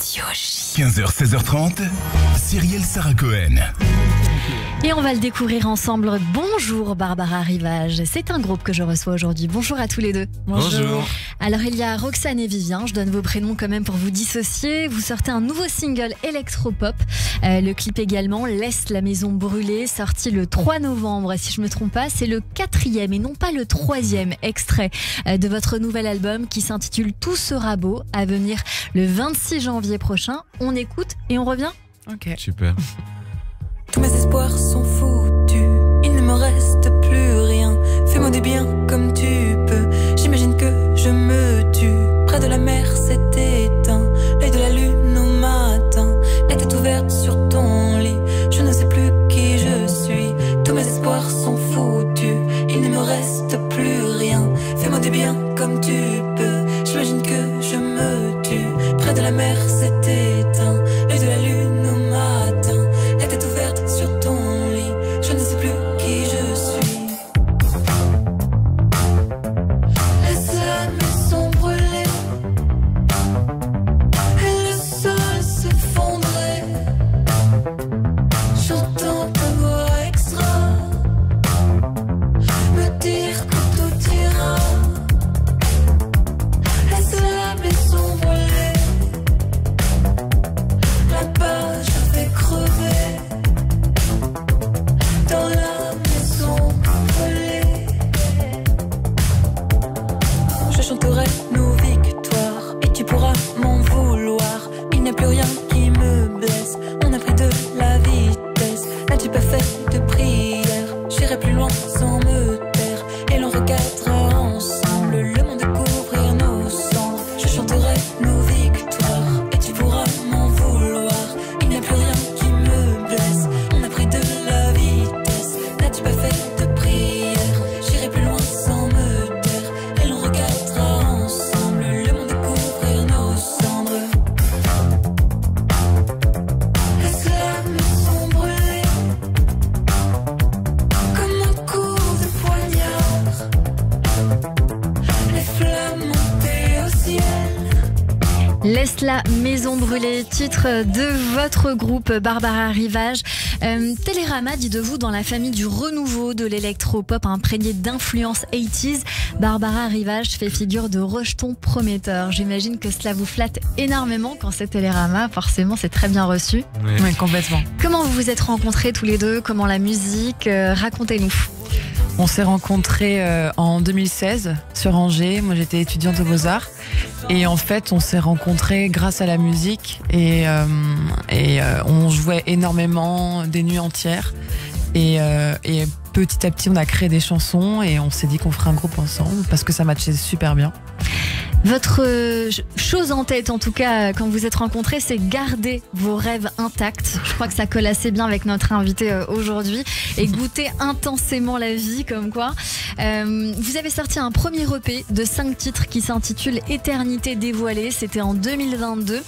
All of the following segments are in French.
15h, 16h30, Cyrielle Sarah Cohen. Et on va le découvrir ensemble. Bonjour Barbara Rivage, c'est un groupe que je reçois aujourd'hui. Bonjour à tous les deux. Bonjour. Alors il y a Roxane et Vivien, je donne vos prénoms quand même pour vous dissocier. Vous sortez un nouveau single électropop. Le clip également, Laisse la maison brûler, sorti le 3 novembre. Si je me trompe pas, c'est le 4e et non pas le 3e extrait de votre nouvel album qui s'intitule Tout sera beau, à venir le 26 janvier prochain. On écoute et on revient. Ok. Super. Tous mes espoirs sont foutus, il ne me reste plus rien. Fais-moi du bien comme tu peux, j'imagine que je me tue. Près de la mer s'est éteint, l'œil de la lune au matin. La tête ouverte sur ton lit, je ne sais plus qui je suis. Tous mes espoirs sont foutus, il ne me reste plus rien. Fais-moi du bien comme tu peux, j'imagine que je me tue. Près de la mer s'est éteint, l'œil de la lune au matin. La tête ouverte sur ton lit, je ne sais plus qui je suis. Laisse la maison brûler et le sol s'effondrer. J'entends ta voix extra me dire que tout ira. Laisse la maison brûler, la page fait crever. Dans la maison brûlée, je chanterai nos victoires et tu pourras m'en vouloir. Il n'y a plus rien qui me blesse, on a pris de la vitesse. N'as-tu pas fait de prière? J'irai plus loin sans me taire et l'on regardera ensemble le monde découvrir nos cendres. Je chanterai nos victoires et tu pourras m'en vouloir. Il n'y a plus rien qui me blesse, on a pris de la vitesse. N'as-tu pas fait de prière? J'irai plus loin sans me taire et l'on regardera ensemble le monde découvrir nos cendres. Laisse la maison brûler comme un coup de poignard. Les flammes montées au ciel. Laisse la maison brûler, titre de votre groupe Barbara Rivage. Télérama dit de vous dans la famille du renouveau de l'électropop imprégné d'influences 80s. Barbara Rivage fait figure de rejeton prometteur. J'imagine que cela vous flatte énormément quand c'est Télérama. Forcément, c'est très bien reçu. Oui, complètement. Comment vous vous êtes rencontrés tous les deux? Comment la musique? Racontez-nous. On s'est rencontrés en 2016 sur Angers. Moi, j'étais étudiante aux Beaux-Arts. Et en fait, on s'est rencontrés grâce à la musique. Et on jouait énormément, des nuits entières. Et petit à petit, on a créé des chansons. Et on s'est dit qu'on ferait un groupe ensemble parce que ça matchait super bien. Votre chose en tête, en tout cas, quand vous êtes rencontrés, c'est garder vos rêves intacts. Je crois que ça colle assez bien avec notre invité aujourd'hui. Et goûter intensément la vie, comme quoi. Vous avez sorti un premier EP de 5 titres qui s'intitule Éternité dévoilée. C'était en 2022.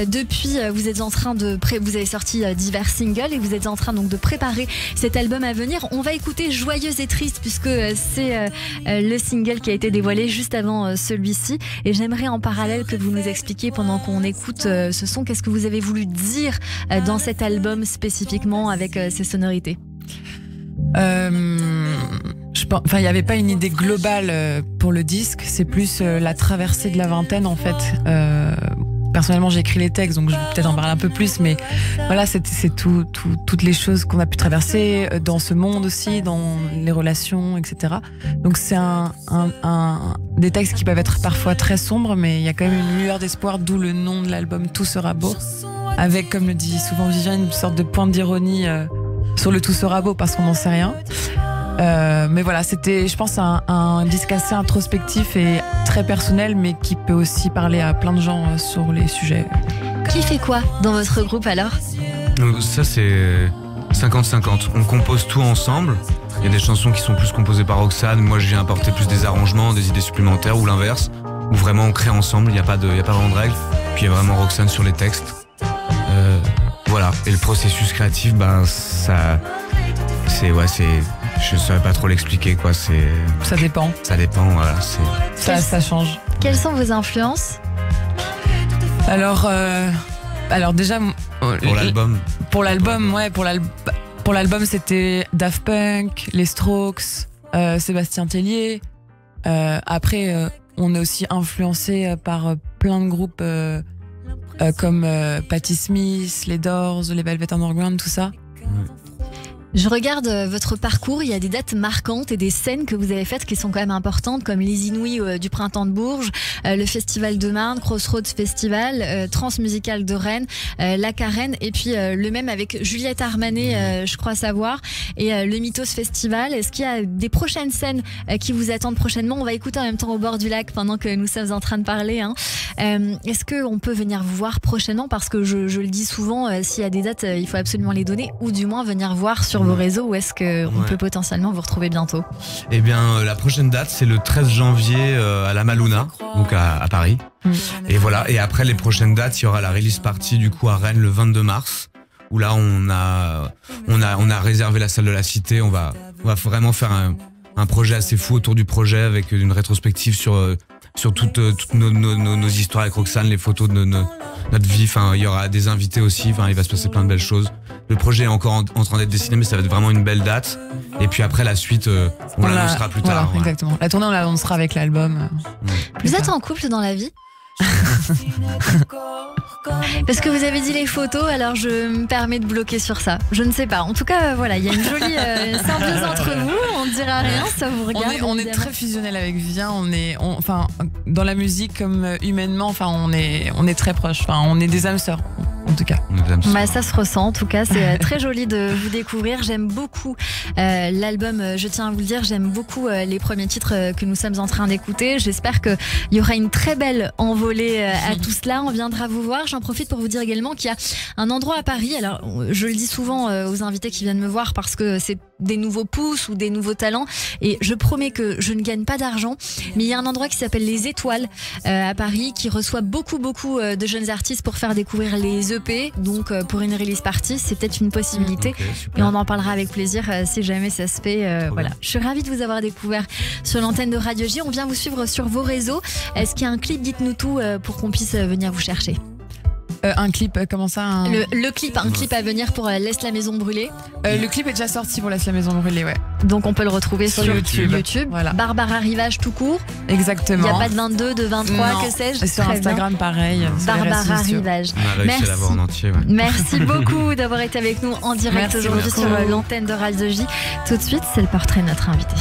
Depuis, vous êtes en train de vous avez sorti divers singles et vous êtes en train donc de préparer cet album à venir. On va écouter Joyeuse et triste puisque c'est le single qui a été dévoilé juste avant celui-ci. Et j'aimerais en parallèle que vous nous expliquiez pendant qu'on écoute ce son, qu'est-ce que vous avez voulu dire dans cet album spécifiquement avec ces sonorités. Il n'y avait pas une idée globale pour le disque, c'est plus la traversée de la vingtaine en fait. Personnellement, j'ai écrit les textes, donc je vais peut-être en parler un peu plus, mais voilà, c'est toutes les choses qu'on a pu traverser dans ce monde aussi, dans les relations, etc. Donc c'est des textes qui peuvent être parfois très sombres, mais il y a quand même une lueur d'espoir, d'où le nom de l'album Tout sera beau, avec, comme le dit souvent Vivien, une sorte de pointe d'ironie sur le tout sera beau parce qu'on n'en sait rien. Mais voilà, c'était, je pense, un disque assez introspectif et très personnel, mais qui peut aussi parler à plein de gens sur les sujets. Qui fait quoi dans votre groupe alors? Ça c'est 50-50. On compose tout ensemble. Il y a des chansons qui sont plus composées par Roxane. Moi je viens apporter plus des arrangements, des idées supplémentaires ou l'inverse. Où vraiment on crée ensemble, il n'y a pas vraiment de règles. Puis il y a vraiment Roxane sur les textes. Voilà. Et le processus créatif, je saurais pas trop l'expliquer quoi. Ça dépend. Ça dépend, voilà. Ça change. Quelles sont vos influences? Alors déjà Pour l'album. Pour l'album, c'était Daft Punk, les Strokes, Sébastien Tellier. Après, on est aussi influencé par plein de groupes comme Patti Smith, les Doors, les Velvet Underground, tout ça. Je regarde votre parcours, il y a des dates marquantes et des scènes que vous avez faites qui sont quand même importantes, comme les Inouïs du Printemps de Bourges, le Festival de Marne, Crossroads Festival, Transmusical de Rennes, La Carène, et puis le même avec Juliette Armanet, je crois savoir, et le Mythos Festival. Est-ce qu'il y a des prochaines scènes qui vous attendent prochainement? On va écouter en même temps Au bord du lac pendant que nous sommes en train de parler. Est-ce qu'on peut venir vous voir prochainement? Parce que je le dis souvent, s'il y a des dates, il faut absolument les donner, ou du moins venir voir sur vos réseaux, où est-ce qu'on peut potentiellement vous retrouver bientôt? Eh bien, la prochaine date, c'est le 13 janvier à la Maluna, donc à Paris. Et voilà. Et après les prochaines dates, il y aura la release party du coup à Rennes le 22 mars, où là on a réservé la salle de la Cité. On va vraiment faire un projet assez fou autour du projet, avec une rétrospective sur toutes nos histoires avec Roxane, les photos de notre vie. Enfin, il y aura des invités aussi. Enfin, il va se passer plein de belles choses. Le projet est encore en train d'être dessiné, mais ça va être vraiment une belle date. Et puis après, la suite, on l'annoncera plus tard. Voilà, exactement. La tournée, on l'annoncera avec l'album. Vous êtes en couple dans la vie? Parce que vous avez dit les photos, alors je me permets de bloquer sur ça. Je ne sais pas. En tout cas, voilà, il y a une jolie symbiose entre vous. On ne dira rien, ça vous regarde. On est très fusionnel avec Vivien. Enfin, dans la musique comme humainement, enfin, on est très proches. Enfin, on est des âmes sœurs. En tout cas. Bah, ça se ressent. En tout cas, c'est très joli de vous découvrir. J'aime beaucoup l'album. Je tiens à vous le dire, j'aime beaucoup les premiers titres que nous sommes en train d'écouter. J'espère qu'il y aura une très belle envolée à tout cela. On viendra vous voir. J'en profite pour vous dire également qu'il y a un endroit à Paris. Alors, je le dis souvent aux invités qui viennent me voir parce que c'est des nouveaux pousses ou des nouveaux talents. Et je promets que je ne gagne pas d'argent. Mais il y a un endroit qui s'appelle Les Étoiles à Paris qui reçoit beaucoup de jeunes artistes pour faire découvrir les EP. Donc pour une release party, c'est peut-être une possibilité. Et on en parlera avec plaisir si jamais ça se fait. Voilà. Je suis ravie de vous avoir découvert sur l'antenne de Radio J. On vient vous suivre sur vos réseaux. Est-ce qu'il y a un clip? Dites-nous tout pour qu'on puisse venir vous chercher. Un clip, comment ça Le clip, un clip à venir pour Laisse la maison brûler. Le clip est déjà sorti pour Laisse la maison brûler, ouais. Donc on peut le retrouver sur YouTube. Voilà. Barbara Rivage tout court. Exactement. Il n'y a pas de 22, de 23, non. que sais-je. Sur Instagram, bien. Pareil. Barbara Rivage. On a réussi à l'avoir en entier. Ouais. Merci beaucoup d'avoir été avec nous en direct aujourd'hui sur l'antenne de Radio J. Tout de suite, c'est le portrait de notre invité.